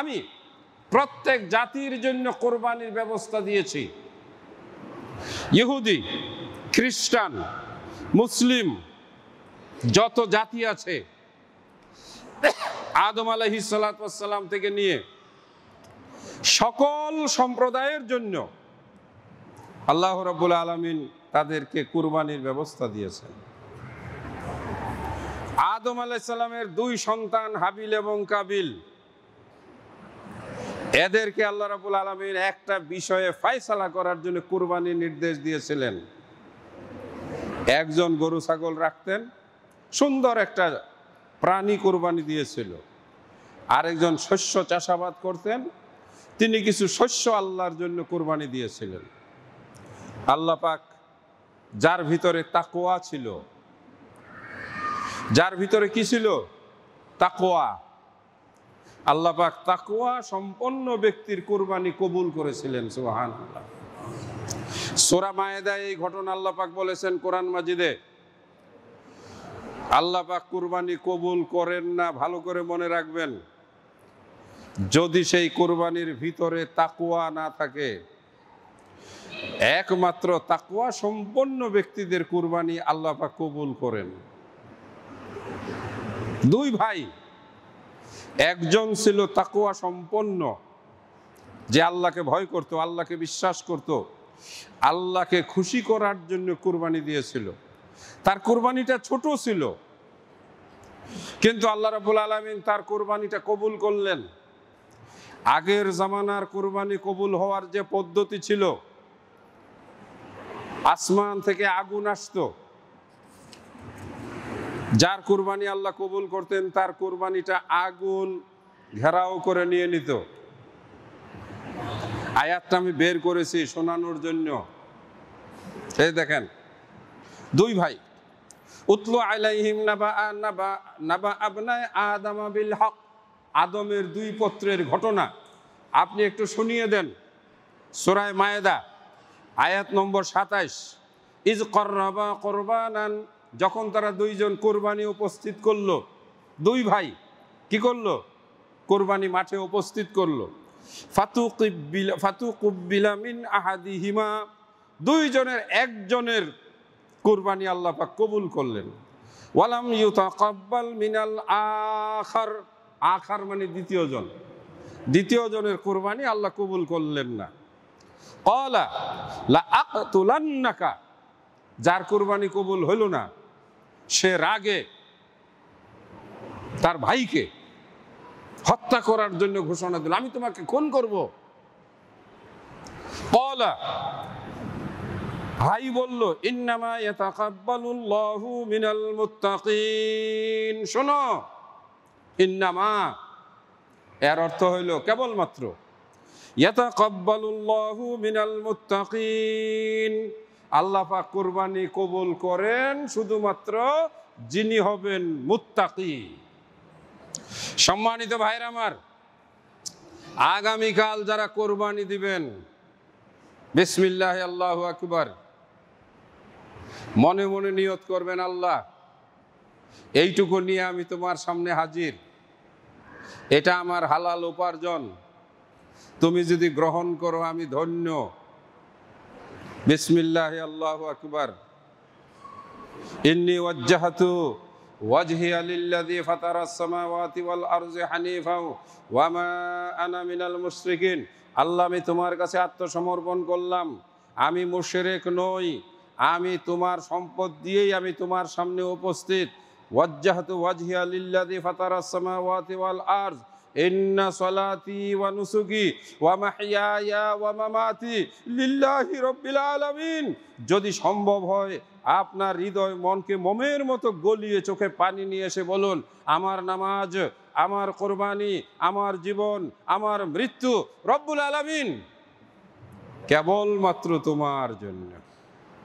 আমি প্রত্যেক জাতির জন্য কোরবানির ব্যবস্থা দিয়েছি। ইহুদি, খ্রিস্টান, মুসলিম যত জাতি আছে, আদম আলাইহিস সালাতু ওয়াস সালাম থেকে নিয়ে সকল সম্প্রদায়ের জন্য আল্লাহ রাব্বুল আলামিন তাদেরকে কুরবানির ব্যবস্থা দিয়েছেন। আদম আলাইহিস সালামের দুই সন্তান হাবিল এবং কাবিল, এদেরকে আল্লাহ রাব্বুল আলামিন একটা বিষয়ে ফয়সালা করার জন্য কুরবানির নির্দেশ দিয়েছিলেন। একজন গরু ছাগল রাখতেন, সুন্দর একটা প্রাণী কুরবানি দিয়েছিল। আরেকজন শস্য চাষাবাদ করতেন, তিনি কিছু শস্য আল্লাহর জন্য কুরবানি দিয়েছিলেন। আল্লাহ পাক যার ভিতরে তাকওয়া ছিল, যার ভিতরে কি ছিল? তাকওয়া। আল্লাহ পাক তাকওয়া সম্পন্ন ব্যক্তির কুরবানি কবুল করেছিলেন। সুবহানাল্লাহ। সূরা মায়েদায় এই ঘটনা আল্লাহ পাক বলেছেন কোরআন মাজিদে। আল্লাহ পাক কুরবানি কবুল করেন না, ভালো করে মনে রাখবেন, যদি সেই কুরবানির ভিতরে তাকওয়া না থাকে। একমাত্র তাকওয়া সম্পন্ন ব্যক্তিদের কুরবানি আল্লাহ পাক কবুল করেন। দুই ভাই, একজন ছিল তাকওয়া সম্পন্ন, যে আল্লাহকে ভয় করত, আল্লাহকে বিশ্বাস করত, আল্লাহকে খুশি করার জন্য কুরবানি দিয়েছিল। তার কুরবানিটা ছোট ছিল, কিন্তু আল্লাহ রাব্বুল আলামিন তার কুরবানিটা কবুল করলেন। আগের জামানার কুরবানি কবুল হওয়ার যে পদ্ধতি ছিল, আসমান থেকে আগুন আসতো, যার কুরবানি আল্লাহ কবুল করতেন তার কুরবানিটা আগুন ঘেরাও করে নিয়ে নিত। আয়াতটা আমি বের করেছি শোনানোর জন্য। এই দেখেন, দুই ভাই, উতলু আলাইহিম নাবা আবনায়ে আদম বিল হক, আদমের দুই পুত্রের ঘটনা আপনি একটু শুনিয়ে দেন। সূরা মায়েদা আয়াত নম্বর 27। ইজ কররাবা কুরবানান, যখন তারা দুইজন কুরবানি উপস্থিত করলো, দুই ভাই কি করলো? কুরবানি মাঠে উপস্থিত করলো। ফাতুকুব্বিলা মিন আহাদিহিমা, দুইজনের একজনের কুরবানি আল্লাহ পাক কবুল করলেন। ওয়ালাম ইউতাকাব্বাল মিনাল আখার, আখার মানে দ্বিতীয় জন, দ্বিতীয় জনের কুরবানি আল্লাহ কবুল করলেন না। ক্বালা লা আকতুলান্নাকা, যার কুরবানি কবুল হলো না সে রাগে তার ভাইকে হত্যা করার জন্য ঘোষণা দিল, আমি তোমাকে খুন করব। ক্বালা, ভাই বলল, ইন্নামা ইয়াতাকাব্বালুল্লাহু মিনাল মুত্তাকিন। শোনো, ইন্নামা এর অর্থ হইল কেবলমাত্র, ইয়াতাকাব্বালুল্লাহু মিনাল মুত্তাকিন, আল্লাহ পাক কুরবানি কবুল করেন শুধুমাত্র যিনি হবেন মুত্তাকি। সম্মানিত ভাইরা আমার, আগামীকাল যারা কুরবানি দিবেন, বিসমিল্লাহ আল্লাহু আকবার মনে মনে নিয়ত করবেন, আল্লাহ এইটুকু নিয়ে আমি তোমার সামনে হাজির, এটা আমার হালাল উপার্জন, তুমি যদি গ্রহণ করো আমি ধন্য। বিসমিল্লাহ আল্লাহু আকবার। ইন্নী ওয়াজ্জাহতু ওয়াজহিয়া লিল্লাযী ফাতারাস সামাওয়াতি ওয়াল আরযি হানিফা ওয়া মা আনা মিনাল মুশরিকিন। আল্লাহ, আমি তোমার কাছে আত্মসমর্পণ করলাম, আমি মুশরিক নই, আমি তোমার সম্পদ দিয়েই আমি তোমার সামনে উপস্থিত। ওয়াজ্জাহতু ওয়াজহিয়া লিল্লাযী ফাতারাস সামাওয়াতি ওয়াল আরয ইন্না সলাতি ওয়া নুসুকি ওয়া মাহইয়ায়া ওয়া মামাতি লিল্লাহি রাব্বিল আলামিন। যদি সম্ভব হয় আপনার হৃদয় মনকে মোমের মতো গলিয়ে চোখে পানি নিয়ে এসে বলুন, আমার নামাজ, আমার কোরবানি, আমার জীবন, আমার মৃত্যু রব্বুল আলামিন কেবলমাত্র তোমার জন্য।